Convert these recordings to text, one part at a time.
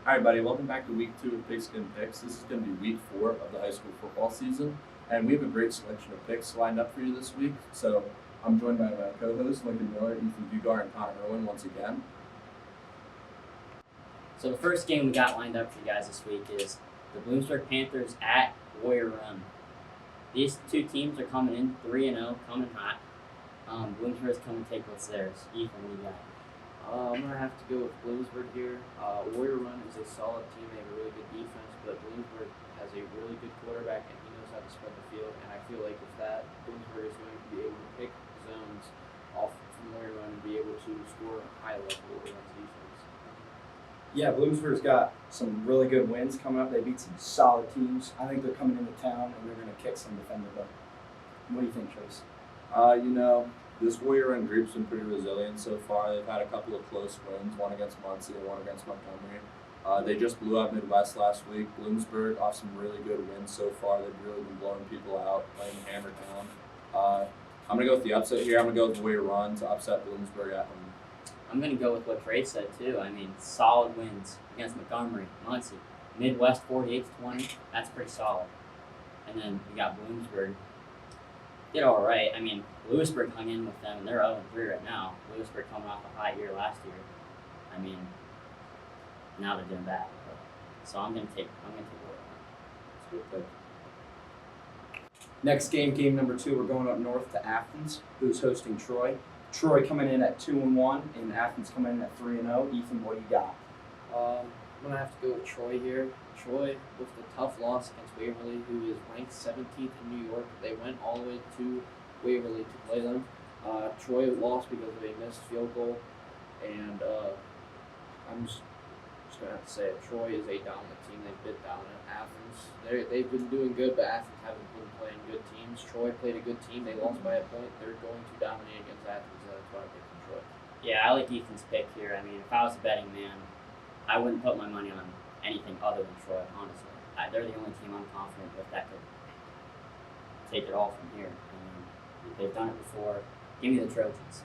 All right, buddy, welcome back to week 2 of Pigskin Picks. This is going to be week 4 of the high school football season, and we have a great selection of picks lined up for you this week. So I'm joined by my co-hosts, Lincoln Miller, Ethan Bugar, and Connor Irwin once again. So the first game we got lined up for you guys this week is the Bloomsburg Panthers at Warrior Run. These two teams are coming in 3-0, coming hot. Bloomsburg's coming to take what's theirs. Ethan, what do you got? I'm going to have to go with Bloomsburg here. Warrior Run is a solid team. They have a really good defense, but Bloomsburg has a really good quarterback, and he knows how to spread the field. And I feel like with that, Bloomsburg is going to be able to pick zones off from Warrior Run and be able to score high level Warrior Run's defense. Yeah, Bloomsburg's got some really good wins coming up. They beat some solid teams. I think they're coming into town and they're going to kick some defender butt. What do you think, Trace? This Warrior Run group's been pretty resilient so far. They've had a couple of close wins, one against Muncie and one against Montgomery. They just blew out Midwest last week. Bloomsburg off some really good wins so far. They've really been blowing people out, playing hammer down. I'm going to go with the upset here. I'm going to go with Warrior Run to upset Bloomsburg at home. I'm going to go with what Trey said, too. I mean, solid wins against Montgomery, Muncie. Midwest 48-20. That's pretty solid. And then we got Bloomsburg. Did all right. I mean, Lewisburg hung in with them, and they're 0-3 right now. Lewisburg coming off a hot year last year. I mean, now they're doing bad. So I'm gonna take Warrior. It's a good pick. Next game number 2, we're going up north to Athens, who's hosting Troy. Troy coming in at 2-1, and Athens coming in at 3-0. Ethan, what do you got? I'm going to have to go with Troy here. Troy, with the tough loss against Waverly, who is ranked 17th in New York. They went all the way to Waverly to play them. Troy lost because of a missed field goal, and I'm just going to have to say it. Troy is a dominant team. They've been dominant. Athens, they've been doing good, but Athens haven't been playing good teams. Troy played a good team. They lost by a point. They're going to dominate against Athens. That's why I picked Troy. Yeah, I like Ethan's pick here. I mean, if I was a betting man, I wouldn't put my money on anything other than Troy, honestly. They're the only team I'm confident with that could take it all from here. I mean, they've done it before. Give me the Trojans.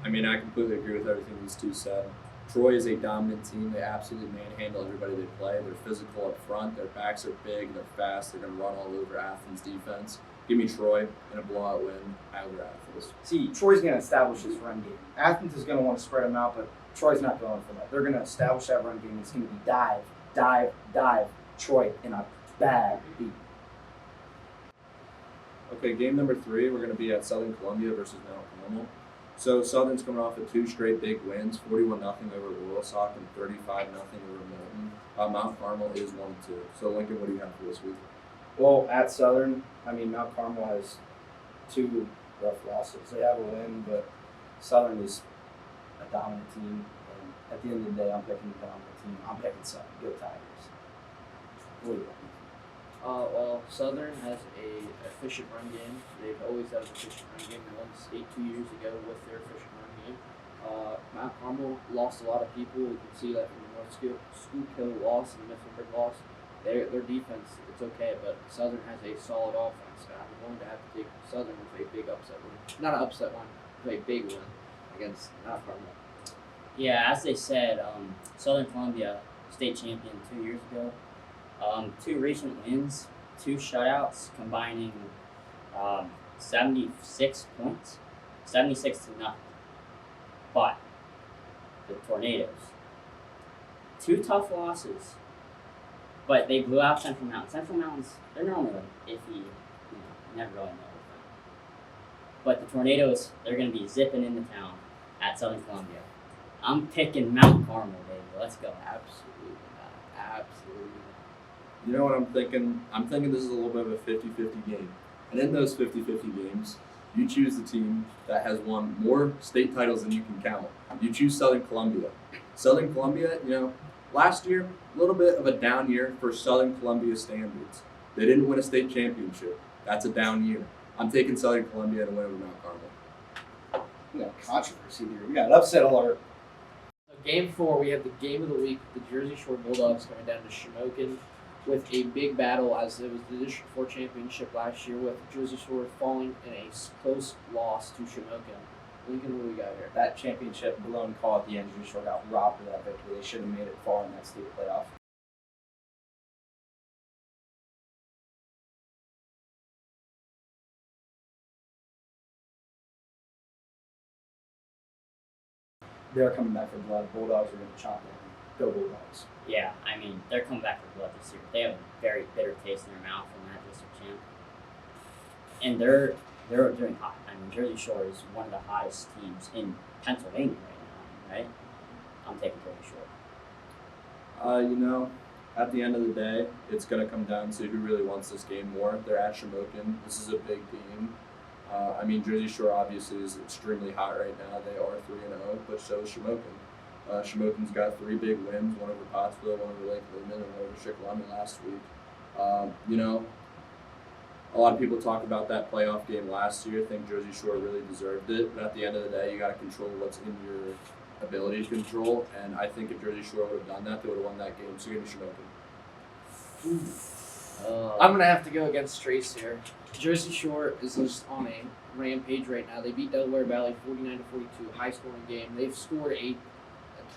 I mean, I completely agree with everything these two said. Troy is a dominant team. They absolutely manhandle everybody they play. They're physical up front. Their backs are big. They're fast. They're going to run all over Athens' defense. Give me Troy in a blowout win over Athens. See, Troy's going to establish his run game. Athens is going to want to spread them out, but Troy's not going for that. They're going to establish that run game. It's going to be dive, dive, dive. Troy in a bad beat. Okay, game number 3, we're going to be at Southern Columbia versus Mount Carmel. So Southern's coming off of 2 straight big wins, 41-0 over Loyalsock and 35-0 over Milton. Mount Carmel is 1-2. So Lincoln, what do you have for this week? Well, at Southern, I mean, Mount Carmel has 2 rough losses. They have a win, but Southern is a dominant team. And at the end of the day, I'm picking the dominant team. I'm picking Southern. Go Tigers. What do you think? Well, Southern has a efficient run game. They've always had an efficient run game. They won the state 2 years ago with their efficient run game. Mount Carmel lost a lot of people. You can see that from the North Schuylkill loss and the Mifflinburg loss. Their defense, it's okay, but Southern has a solid offense. And I'm going to have to take Southern with a big upset win. Not an upset one, but a big win against Mount Carmel. Yeah, as they said, Southern Columbia state champion 2 years ago. 2 recent wins, 2 shutouts, combining 76 points, 76-0. But the Tornadoes, 2 tough losses, but they blew out Central Mountain. Central Mountains, they're normally like iffy, never really know with them. But the Tornadoes, they're going to be zipping into town at Southern Columbia. I'm picking Mount Carmel, baby. Let's go. Absolutely not. Absolutely not. You know what I'm thinking? I'm thinking this is a little bit of a 50-50 game. And in those 50-50 games, you choose the team that has won more state titles than you can count. You choose Southern Columbia. Southern Columbia, last year, a little bit of a down year for Southern Columbia standards. They didn't win a state championship. That's a down year. I'm taking Southern Columbia to win over Mount Carmel. We got controversy here. We got an upset alert. So game 4, we have the game of the week. The Jersey Shore Bulldogs coming down to Shamokin with a big battle, as it was the District 4 championship last year, with Jersey Shore falling in a close loss to Shamokin. Lincoln, what do we got here? That championship blown call at the end, Jersey Shore got robbed of that victory. They should have made it far in that state playoff. They're coming back for blood. Bulldogs are going to chop them. Go Bulldogs. Yeah, I mean, they're coming back for blood this year. They have a very bitter taste in their mouth from that district champ. And they're doing hot. I mean, Jersey Shore is one of the hottest teams in Pennsylvania right now, right? I'm taking Jersey Shore. At the end of the day, it's going to come down to who really wants this game more. They're at Shamokin. This is a big game. Jersey Shore obviously is extremely hot right now. They are 3-0, but so is Shamokin. Shamokin's got 3 big wins, one over Pottsville, one over Lake Lehman, and one over Shikellamy last week. A lot of people talk about that playoff game last year. I think Jersey Shore really deserved it, but at the end of the day, you got to control what's in your ability to control, and I think if Jersey Shore would have done that, they would have won that game. So give me Shamokin. I'm gonna have to go against Trace here. Jersey Shore is just on a rampage right now. They beat Delaware Valley 49-42, high scoring game. They've scored a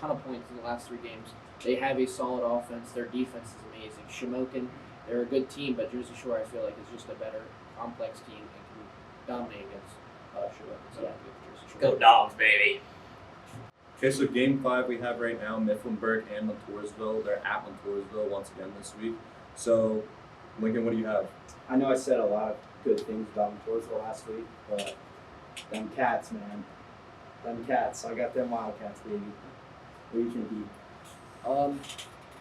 ton of points in the last 3 games. They have a solid offense. Their defense is amazing. Shamokin, they're a good team, but Jersey Shore I feel like is just a better complex team and can dominate against Shamokin. So Yeah. I'm gonna go with Jersey Shore. Go Dogs, baby! Okay, so game 5 we have right now, Mifflinburg and Montoursville. They're at Montoursville once again this week. So, Lincoln, what do you have? I know I said a lot of good things about Montoursville last week, but them Cats, man. Them Cats. I got them Wildcats, baby. Who you can beat?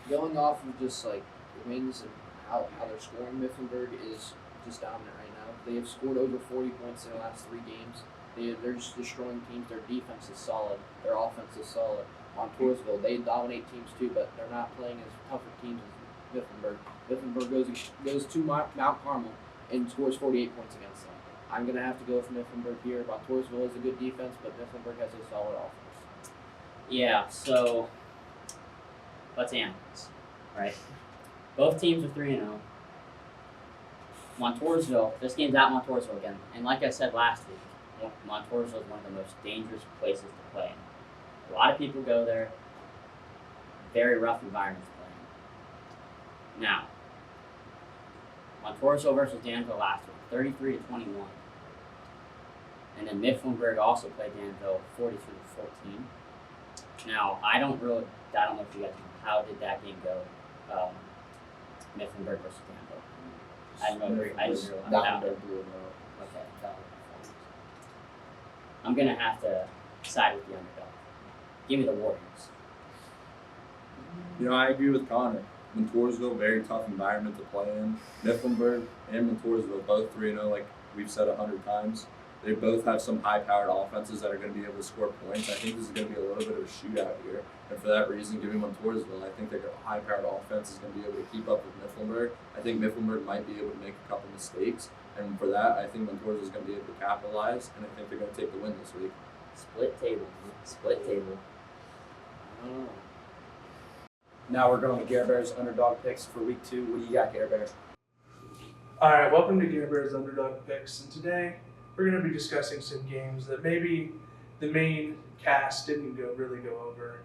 Going off of just like wins and how they're scoring, Mifflinburg is just dominant right now. They have scored over 40 points in their last 3 games. They're just destroying teams. Their defense is solid. Their offense is solid. Montoursville, they dominate teams too, but they're not playing as tougher teams as Mifflinburg. Mifflinburg goes to Mount Carmel and scores 48 points against them. I'm going to have to go with Mifflinburg here. Montoursville is a good defense, but Mifflinburg has a solid offense. Yeah, so let's analyze, right? Both teams are 3-0. Montoursville, this game's at Montoursville again, and like I said last week, Montoursville is one of the most dangerous places to play in. A lot of people go there. Very rough environment to play in. Now, Montoursville versus Danville last week, 33-21. And then Mifflinburg also played Danville 43-14. Now, I don't know if you guys know, how did that game go? Mifflinburg versus Danville. I didn't really That one Okay, that one. I'm gonna have to side with the underdog. Give me the Warriors. I agree with Connor. Montoursville, very tough environment to play in. Mifflinburg and Montoursville, both 3-0, like we've said 100 times. They both have some high-powered offenses that are going to be able to score points. I think this is going to be a little bit of a shootout here. And for that reason, give me Montoursville. I think their high-powered offense is going to be able to keep up with Mifflinburg. I think Mifflinburg might be able to make a couple mistakes. And for that, I think Montoursville is going to be able to capitalize. And I think they're going to take the win this week. Split table. Split table. Now we're going to Gare Bears underdog picks for week 2. What do you got, Gare Bears? All right, welcome to Gare Bears Underdog Picks, and today we're going to be discussing some games that maybe the main cast didn't really go over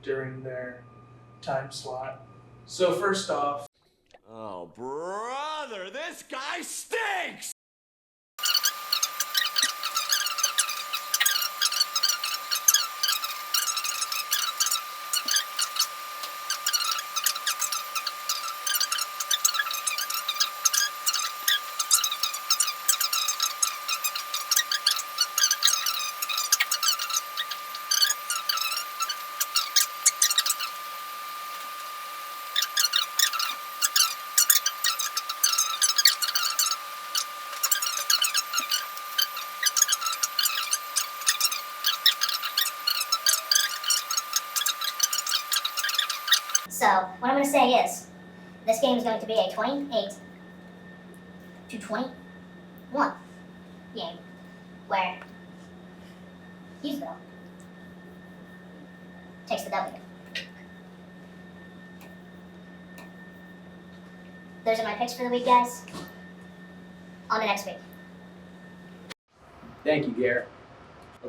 during their time slot. So first off, oh brother, this guy stinks! So, what I'm going to say is, this game is going to be a 28-21 game, where Hughesville takes the W. Those are my picks for the week, guys. On to next week. Thank you, Gare.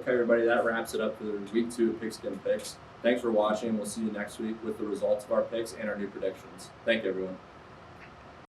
Okay, everybody, that wraps it up for week 2 of Pigskin Picks. Thanks for watching. We'll see you next week with the results of our picks and our new predictions. Thank you, everyone.